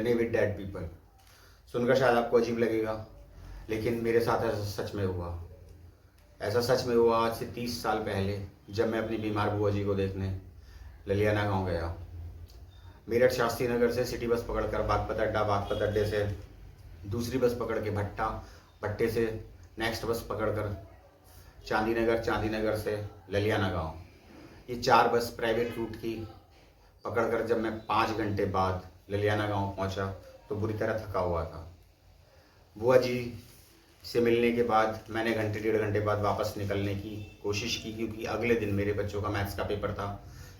Journey with dead people. सुनकर शायद आपको अजीब लगेगा, लेकिन मेरे साथ ऐसा सच में हुआ। ऐसा सच में हुआ आज से 30 साल पहले, जब मैं अपनी बीमार बुआ जी को देखने ललियाना गांव गया। मेरठ शास्त्री नगर से सिटी बस पकड़कर बागपत अड्डा, बागपत अड्डे से दूसरी बस पकड़ के भट्टा, भट्टे से नेक्स्ट बस पकड़कर चांदी नगर, चांदी नगर से ललियाना गांव। ये 4 बस प्राइवेट रूट की पकड़कर जब मैं 5 घंटे बाद ललियाना गांव पहुंचा तो बुरी तरह थका हुआ था। बुआ जी से मिलने के बाद मैंने घंटे 1.5 घंटे बाद वापस निकलने की कोशिश की, क्योंकि अगले दिन मेरे बच्चों का मैथ्स का पेपर था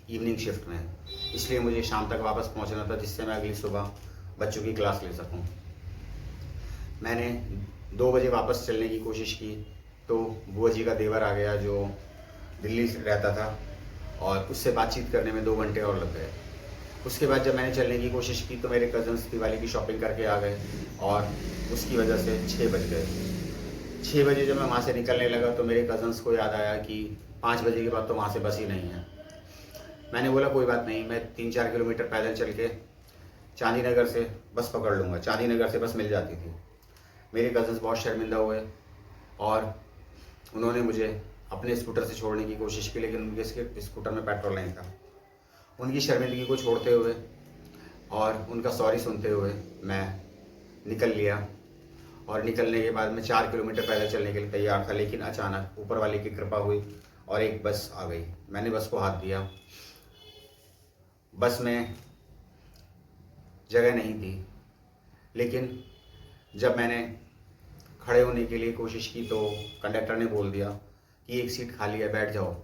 इवनिंग शिफ्ट में। इसलिए मुझे शाम तक वापस पहुंचना था, जिससे मैं अगली सुबह बच्चों की क्लास ले सकूं। मैंने 2 बजे वापस चलने की कोशिश की तो बुआ जी का देवर आ गया जो दिल्ली से रहता था, और उससे बातचीत करने में 2 घंटे और लग गए। उसके बाद जब मैंने चलने की कोशिश की तो मेरे कज़न्स दिवाली की शॉपिंग करके आ गए, और उसकी वजह से 6 बज गए। 6 बजे जब मैं वहाँ से निकलने लगा तो मेरे कज़न्स को याद आया कि 5 बजे के बाद तो वहाँ से बस ही नहीं है। मैंने बोला कोई बात नहीं, मैं 3-4 किलोमीटर पैदल चल के चांदी नगर से बस पकड़ लूँगा। चांदी नगर से बस मिल जाती थी। मेरे कज़न्स बहुत शर्मिंदा हुए और उन्होंने मुझे अपने स्कूटर से छोड़ने की कोशिश की, लेकिन उनके स्कूटर में पेट्रोल नहीं था। उनकी शर्मिंदगी को छोड़ते हुए और उनका सॉरी सुनते हुए मैं निकल लिया, और निकलने के बाद मैं 4 किलोमीटर पैदल चलने के लिए तैयार था, लेकिन अचानक ऊपर वाले की कृपा हुई और एक बस आ गई। मैंने बस को हाथ दिया। बस में जगह नहीं थी, लेकिन जब मैंने खड़े होने के लिए कोशिश की तो कंडक्टर ने बोल दिया कि एक सीट खाली है, बैठ जाओ।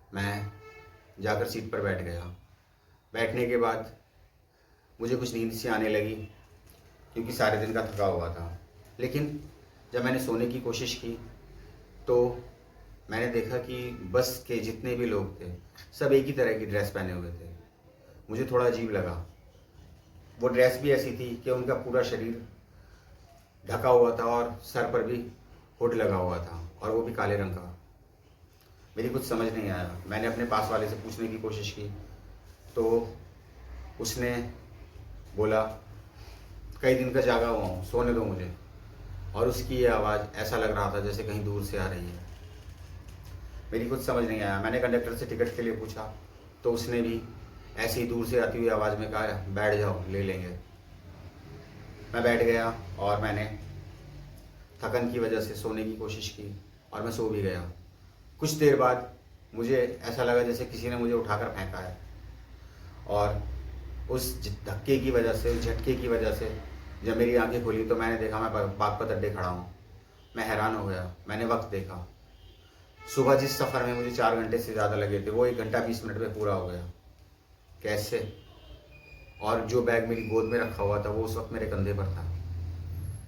मैं जाकर सीट पर बैठ गया। बैठने के बाद मुझे कुछ नींद सी आने लगी, क्योंकि सारे दिन का थका हुआ था। लेकिन जब मैंने सोने की कोशिश की तो मैंने देखा कि बस के जितने भी लोग थे सब एक ही तरह की ड्रेस पहने हुए थे। मुझे थोड़ा अजीब लगा। वो ड्रेस भी ऐसी थी कि उनका पूरा शरीर ढका हुआ था और सर पर भी हुड लगा हुआ था, और वो भी काले रंग का। मेरी कुछ समझ नहीं आया। मैंने अपने पास वाले से पूछने की कोशिश की तो उसने बोला कई दिन का जागा हुआ हूँ, सोने दो मुझे। और उसकी ये आवाज़ ऐसा लग रहा था जैसे कहीं दूर से आ रही है। मेरी कुछ समझ नहीं आया। मैंने कंडक्टर से टिकट के लिए पूछा तो उसने भी ऐसी दूर से आती हुई आवाज़ में कहा बैठ जाओ, ले लेंगे। मैं बैठ गया और मैंने थकन की वजह से सोने की कोशिश की, और मैं सो भी गया। कुछ देर बाद मुझे ऐसा लगा जैसे किसी ने मुझे उठाकर फेंका है, और उस धक्के की वजह से, उस झटके की वजह से जब मेरी आंखें खुली तो मैंने देखा मैं बागपत अड्डे खड़ा हूँ। मैं हैरान हो गया। मैंने वक्त देखा। सुबह जिस सफ़र में मुझे 4 घंटे से ज़्यादा लगे थे वो 1 घंटा 20 मिनट में पूरा हो गया। कैसे? और जो बैग मेरी गोद में रखा हुआ था वो उस वक्त मेरे कंधे पर था।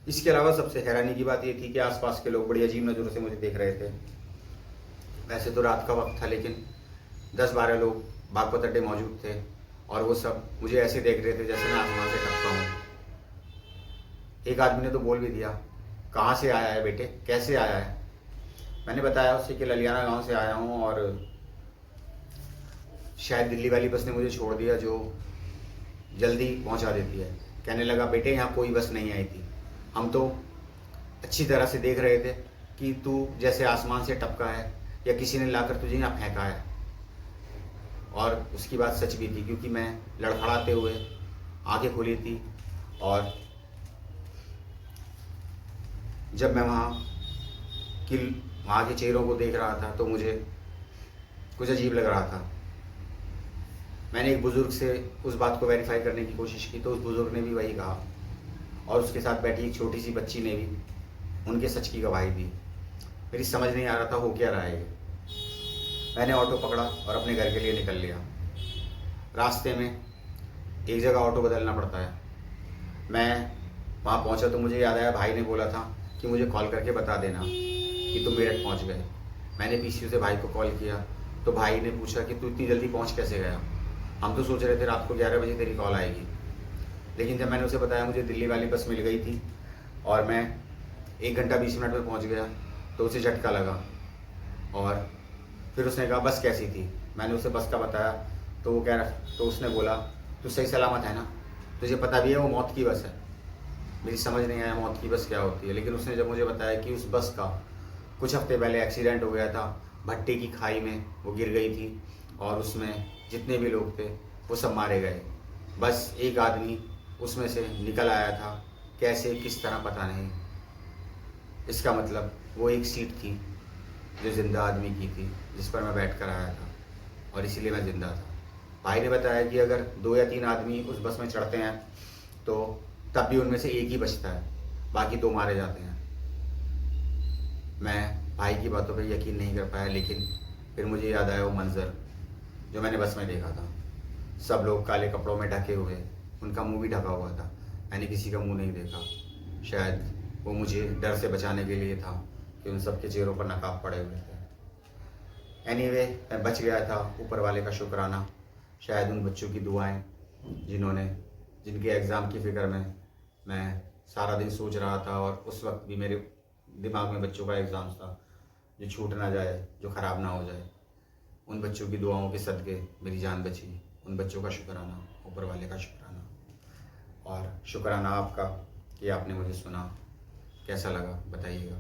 इसके अलावा सबसे हैरानी की बात ये थी कि आसपास के लोग बड़ी अजीब नज़रों से मुझे देख रहे थे। वैसे तो रात का वक्त था, लेकिन 10-12 लोग बागपत अड्डे मौजूद थे, और वो सब मुझे ऐसे देख रहे थे जैसे मैं आसमान से टपका हूँ। एक आदमी ने तो बोल भी दिया, कहाँ से आया है बेटे, कैसे आया है? मैंने बताया उससे कि ललियाना गांव से आया हूँ, और शायद दिल्ली वाली बस ने मुझे छोड़ दिया जो जल्दी पहुँचा देती है। कहने लगा बेटे यहाँ कोई बस नहीं आई थी, हम तो अच्छी तरह से देख रहे थे कि तू जैसे आसमान से टपका है या किसी ने लाकर तुझे यहाँ फेंका है। और उसकी बात सच भी थी, क्योंकि मैं लड़खड़ाते हुए आंखें खुली थी, और जब मैं वहाँ के चेहरों को देख रहा था तो मुझे कुछ अजीब लग रहा था। मैंने एक बुज़ुर्ग से उस बात को वेरीफाई करने की कोशिश की तो उस बुज़ुर्ग ने भी वही कहा, और उसके साथ बैठी एक छोटी सी बच्ची ने भी उनके सच की गवाही दी। मेरी समझ नहीं आ रहा था हो क्या रहा है ये। मैंने ऑटो पकड़ा और अपने घर के लिए निकल लिया। रास्ते में एक जगह ऑटो बदलना पड़ता है। मैं वहाँ पहुँचा तो मुझे याद आया भाई ने बोला था कि मुझे कॉल करके बता देना कि तुम मेरठ पहुँच गए। मैंने पीसीयू से भाई को कॉल किया तो भाई ने पूछा कि तू इतनी जल्दी पहुँच कैसे गया? हम तो सोच रहे थे रात को 11 बजे तेरी कॉल आएगी। लेकिन जब मैंने उसे बताया मुझे दिल्ली वाली बस मिल गई थी और मैं 1 घंटा 20 मिनट में पहुँच गया, तो उसे झटका लगा। और फिर उसने कहा बस कैसी थी? मैंने उसे बस का बताया तो वो तो उसने बोला तू सही सलामत है ना, तुझे पता भी है वो मौत की बस है। मेरी समझ नहीं आया मौत की बस क्या होती है, लेकिन उसने जब मुझे बताया कि उस बस का कुछ हफ्ते पहले एक्सीडेंट हो गया था, भट्टे की खाई में वो गिर गई थी और उसमें जितने भी लोग थे वो सब मारे गए, बस एक आदमी उसमें से निकल आया था, कैसे किस तरह पता नहीं। इसका मतलब वो एक सीट थी जो ज़िंदा आदमी की थी, जिस पर मैं बैठ कर आया था और इसीलिए मैं ज़िंदा था। भाई ने बताया कि अगर 2 या 3 आदमी उस बस में चढ़ते हैं तो तब भी उनमें से एक ही बचता है, बाकी 2 मारे जाते हैं। मैं भाई की बातों पर यकीन नहीं कर पाया, लेकिन फिर मुझे याद आया वो मंज़र जो मैंने बस में देखा था। सब लोग काले कपड़ों में ढके हुए, उनका मुंह भी ढका हुआ था। मैंने किसी का मुंह नहीं देखा, शायद वो मुझे डर से बचाने के लिए था कि उन सब के चेहरों पर नकाब पड़े हुए थे। एनीवे, मैं बच गया था, ऊपर वाले का शुक्राना। शायद उन बच्चों की दुआएं जिनके एग्ज़ाम की फ़िक्र में मैं सारा दिन सोच रहा था, और उस वक्त भी मेरे दिमाग में बच्चों का एग्ज़ाम था जो छूट ना जाए, जो ख़राब ना हो जाए। उन बच्चों की दुआओं के सदक़े मेरी जान बची। उन बच्चों का शुक्राना, ऊपर वाले का शुक्राना, और शुक्राना आपका कि आपने मुझे सुना। कैसा लगा बताइएगा।